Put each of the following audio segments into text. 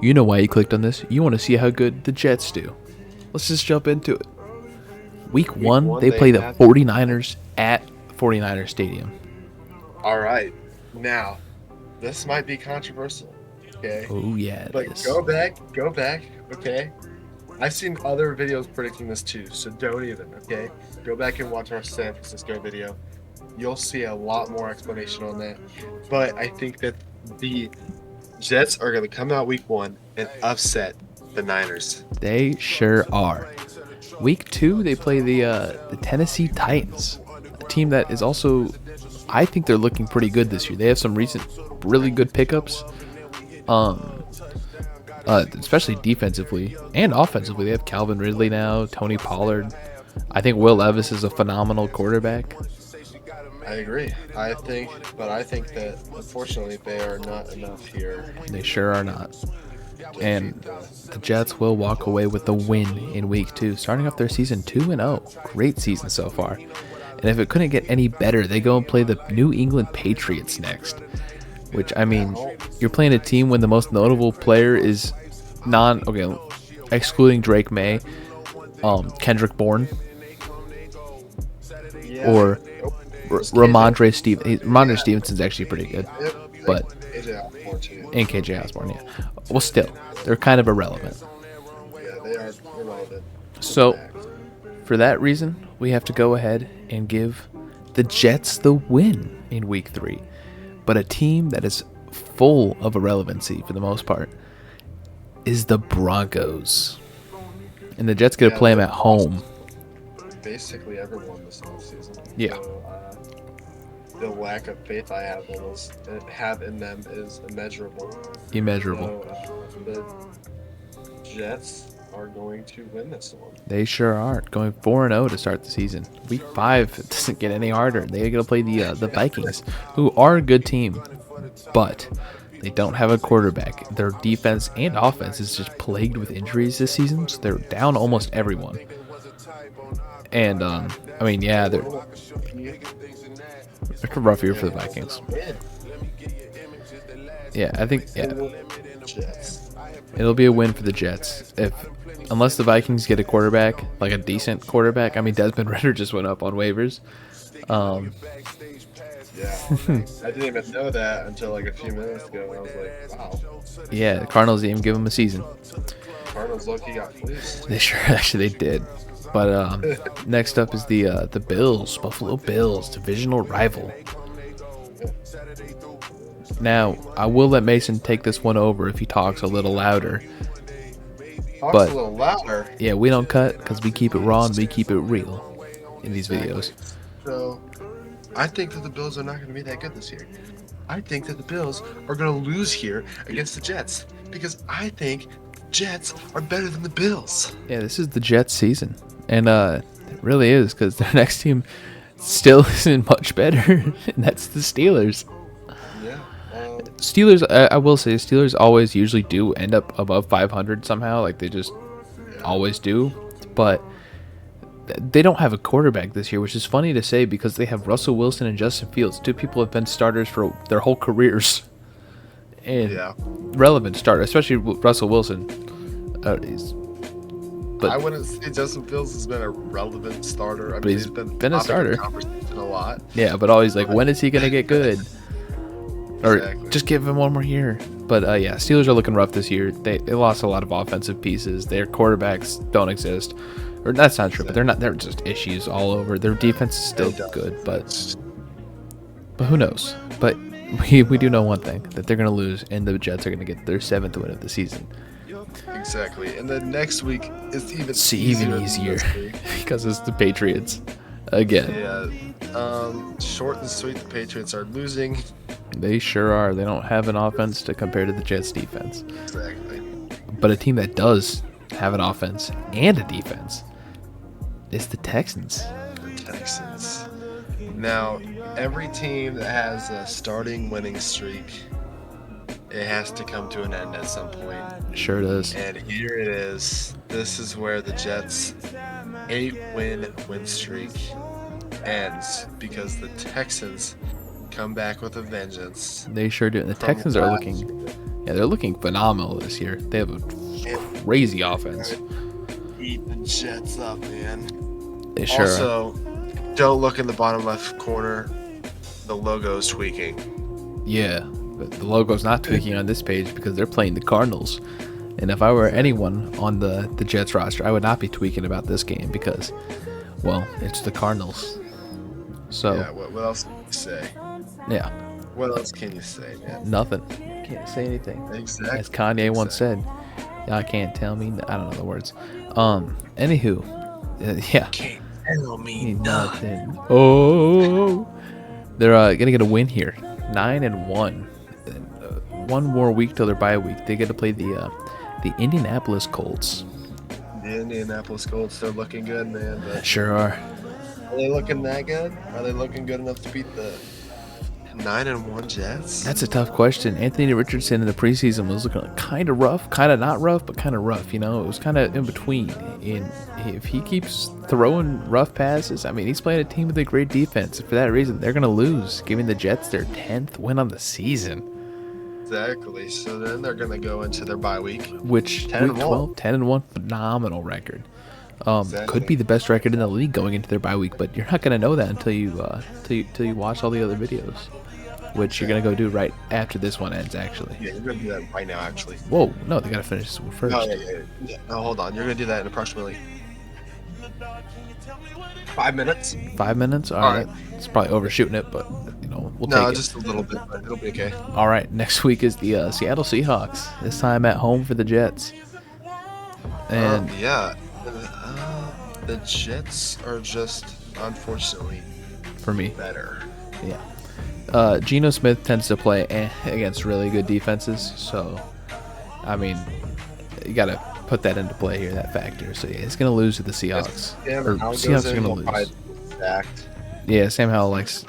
You know why you clicked on this. You want to see how good the Jets do. Let's just jump into it. Week one, they play the 49ers at 49ers Stadium. All right. Now, this might be controversial. Okay. Oh, yeah. But go back. Okay. I've seen other videos predicting this too, so don't even. Okay. Go back and watch our San Francisco video. You'll see a lot more explanation on that. But I think that the Jets are going to come out week one and upset the Niners. They sure are. Week two, they play the Tennessee Titans, a team that is also, I think they're looking pretty good this year. They have some recent really good pickups, especially defensively and offensively. They have Calvin Ridley now, Tony Pollard. I think Will Levis is a phenomenal quarterback. I agree. I think that unfortunately they are not enough here. They sure are not. And the Jets will walk away with the win in week two, starting off their season 2-0. Great season so far. And if it couldn't get any better, they go and play the New England Patriots next. Which, I mean, you're playing a team when the most notable player is excluding Drake May, Kendrick Bourne, or Ramondre Stevenson's actually pretty good, but and KJ Osborne, yeah. Well, still, they're kind of irrelevant. Yeah, they are irrelevant. So, for that reason, we have to go ahead and give the Jets the win in week three. But a team that is full of irrelevancy for the most part is the Broncos. And the Jets get to play them at home. Basically everyone this whole season. Yeah. So, the lack of faith I have in them is immeasurable. So, the Jets are going to win this one. They sure are. Going 4-0 to start the season. Week 5 doesn't get any harder. They're going to play the Vikings, who are a good team, but they don't have a quarterback. Their defense and offense is just plagued with injuries this season, so they're down almost everyone. And, I mean, yeah, they're a rough year for the Vikings. Yeah, I think, yeah. It'll be a win for the Jets. Unless the Vikings get a quarterback, like a decent quarterback. I mean, Desmond Ridder just went up on waivers. Yeah, I didn't even know that until like a few minutes ago. I was like, wow. Yeah, the Cardinals didn't even give him a season. Cardinals low-key got fleeced. They sure, actually, they did. But next up is the Bills, Buffalo Bills, divisional rival. Now, I will let Mason take this one over if he talks a little louder. A little louder? Yeah, we don't cut because we keep it raw and we keep it real in these videos. So, I think that the Bills are not going to be that good this year. I think that the Bills are going to lose here against the Jets because I think Jets are better than the Bills. Yeah, this is the Jets season. And it really is because their next team still isn't much better, and that's the Steelers. Yeah. Steelers, I will say, Steelers always usually do end up above 500 somehow. Like, they just always do. But they don't have a quarterback this year, which is funny to say because they have Russell Wilson and Justin Fields. Two people have been starters for their whole careers. And relevant starter, especially Russell Wilson. But I wouldn't say Justin Fields has been a relevant starter. I mean, he's been a starter. Conversation a lot. Yeah, but always like, when is he going to get good? Or just give him one more year. But yeah, Steelers are looking rough this year. They lost a lot of offensive pieces. Their quarterbacks don't exist. Or that's not true, but they're just issues all over. Their defense is still good, but who knows? But we do know one thing, that they're going to lose, and the Jets are going to get their 7th win of the season. Exactly. And then next week is even easier because it's the Patriots again. Yeah. Short and sweet, the Patriots are losing. They sure are. They don't have an offense to compare to the Jets defense. Exactly. But a team that does have an offense and a defense is the Texans. The Texans. Now, every team that has a starting winning streak, it has to come to an end at some point. Sure does. And here it is. This is where the Jets' 8-win win streak ends because the Texans come back with a vengeance. They sure do. And the Texans are looking Yeah, they're looking phenomenal this year. They have a crazy offense. Eat the Jets up, man. They sure also, don't look in the bottom left corner. The logo's tweaking. Yeah, but the logo's not tweaking on this page because they're playing the Cardinals. And if I were anyone on the Jets roster, I would not be tweaking about this game because, well, it's the Cardinals. So yeah, what else can you say? Yeah. What else can you say, man? Nothing. Can't say anything. Exactly. As Kanye once said, "Y'all can't tell me." I don't know the words. Anywho, yeah. Can't tell me nothing. Oh, they're gonna get a win here, 9-1. One more week till their bye week. They get to play the Indianapolis Colts. The Indianapolis Colts, they're looking good, man. But Sure are. are they looking that good? Are they looking good enough to beat the 9-1 Jets? That's a tough question. Anthony Richardson in the preseason was looking kind of rough, kind of not rough, but kind of rough. You know, it was kind of in between. And if he keeps throwing rough passes, I mean, he's playing a team with a great defense. For that reason, they're going to lose, giving the Jets their 10th win on the season. Exactly. So then they're going to go into their bye week. Which, 10-1. 10-1, phenomenal record. Exactly. Could be the best record in the league going into their bye week, but you're not going to know that until you watch all the other videos, which you're going to go do right after this one ends, actually. Yeah, you're going to do that right now, actually. Whoa, no, they got to finish this one first. Oh, yeah. No, hold on. You're going to do that in approximately 5 minutes. 5 minutes? All right. It's probably overshooting it, but, you know, we'll take it. No, just a little bit, but it'll be okay. All right, next week is the Seattle Seahawks, this time at home for the Jets. And yeah. The Jets are just, unfortunately, for me, better. Yeah. Geno Smith tends to play against really good defenses, so, I mean, you got to put that into play here, that factor. So, yeah, it's going to lose to the Seahawks. Seahawks are going to lose. Stacked. Yeah, Sam Howell likes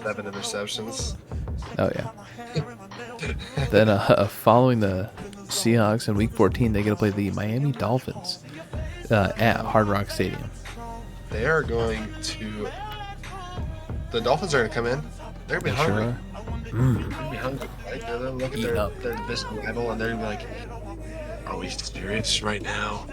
7 interceptions. Oh, yeah. Then following the Seahawks in Week 14, they get to play the Miami Dolphins at Hard Rock Stadium. They are going to... The Dolphins are going to come in. They're going to be hungry. They're going to be hungry, right? They're going to look at their division rival, and they're going to be like, are we serious right now?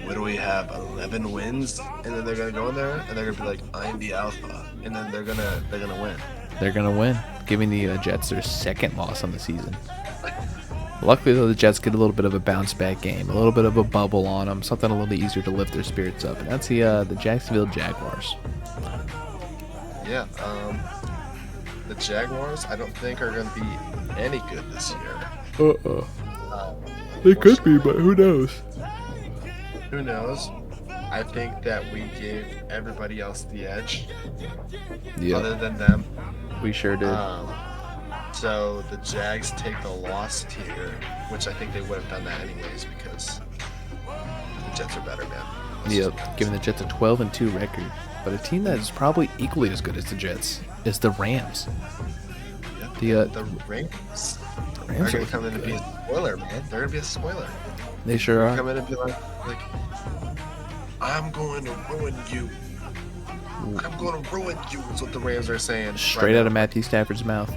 What do we have? 11 wins? And then they're going to go in there, and they're going to be like, I'm the alpha. And then they're gonna win. They're going to win, giving the Jets their second loss on the season. Luckily, though, the Jets get a little bit of a bounce-back game, a little bit of a bubble on them, something a little bit easier to lift their spirits up, and that's the Jacksonville Jaguars. Yeah, the Jaguars, I don't think are going to be any good this year. They could be, but who knows? Who knows? I think that we gave everybody else the edge, other than them. We sure did. So the Jags take the loss here, which I think they would have done that anyways because the Jets are better, man. Yep, giving the Jets a 12-2 record. But a team that is probably equally as good as the Jets is the Rams. Yeah, the Rams are going to come in and be a spoiler, man. They're going to be a spoiler. They sure are. Come in and be like, I'm going to ruin you. I'm going to ruin you is what the Rams are saying. Straight out of Matthew Stafford's mouth.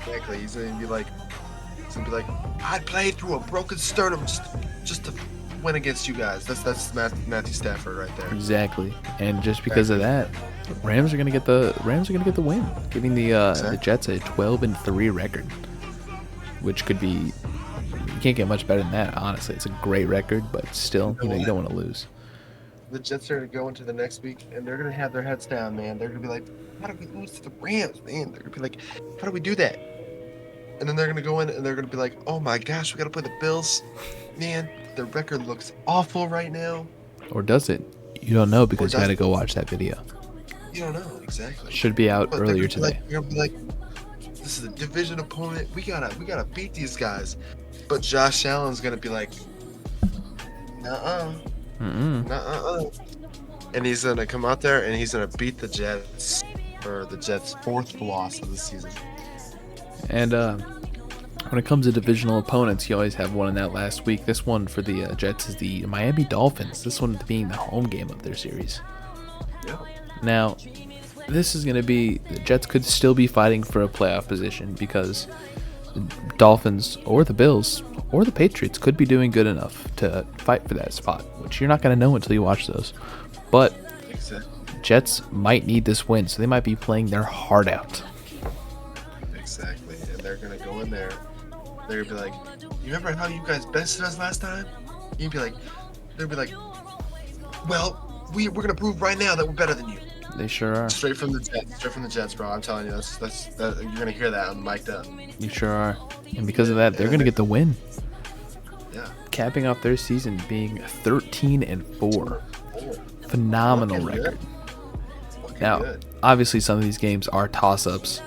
Exactly. He's going to be like, I'd play through a broken sternum just to win against you guys. That's Matthew Stafford right there. Exactly. And just because of that, Rams are going to get the win, giving the Jets a 12-3 record, which could be, you can't get much better than that. Honestly, it's a great record, but still, you don't want to lose. The Jets are going to go into the next week, and they're going to have their heads down, man. They're going to be like, how do we lose to the Rams, man? They're going to be like, how do we do that? And then they're going to go in, and they're going to be like, oh, my gosh, we got to play the Bills. Man, their record looks awful right now. Or does it? You don't know because you got to go watch that video. You don't know, exactly. Should be out earlier today. You're going to be like, this is a division opponent. We gotta beat these guys. But Josh Allen's going to be like, nuh-uh. And he's going to come out there and he's going to beat the Jets for the Jets' 4th loss of the season. And when it comes to divisional opponents, you always have one in that last week. This one for the Jets is the Miami Dolphins. This one being the home game of their series. Yeah. Now, this is going to be, the Jets could still be fighting for a playoff position because Dolphins or the Bills or the Patriots could be doing good enough to fight for that spot, which you're not going to know until you watch those. But Jets might need this win, so they might be playing their heart out. Exactly, and they're going to go in there. They're going to be like, you remember how you guys bested us last time? You'd be like, they'll be like, well, we're going to prove right now that we're better than you. They sure are. Straight from the Jets, bro. I'm telling you, that's you're gonna hear that on mic'd up. You sure are, and because of that, they're gonna get the win. Yeah. Capping off their season being 13-4. Phenomenal record. Now, obviously, some of these games are toss-ups,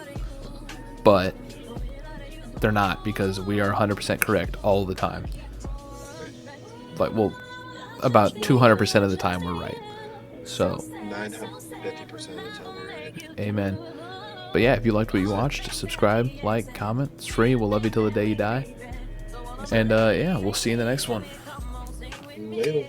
but they're not because we are 100% correct all the time. Like, well, about 200% of the time we're right. So 950% of the time we're right. Amen. But yeah, if you liked what you watched, subscribe, like, comment. It's free. We'll love you till the day you die. And yeah, we'll see you in the next one. Later.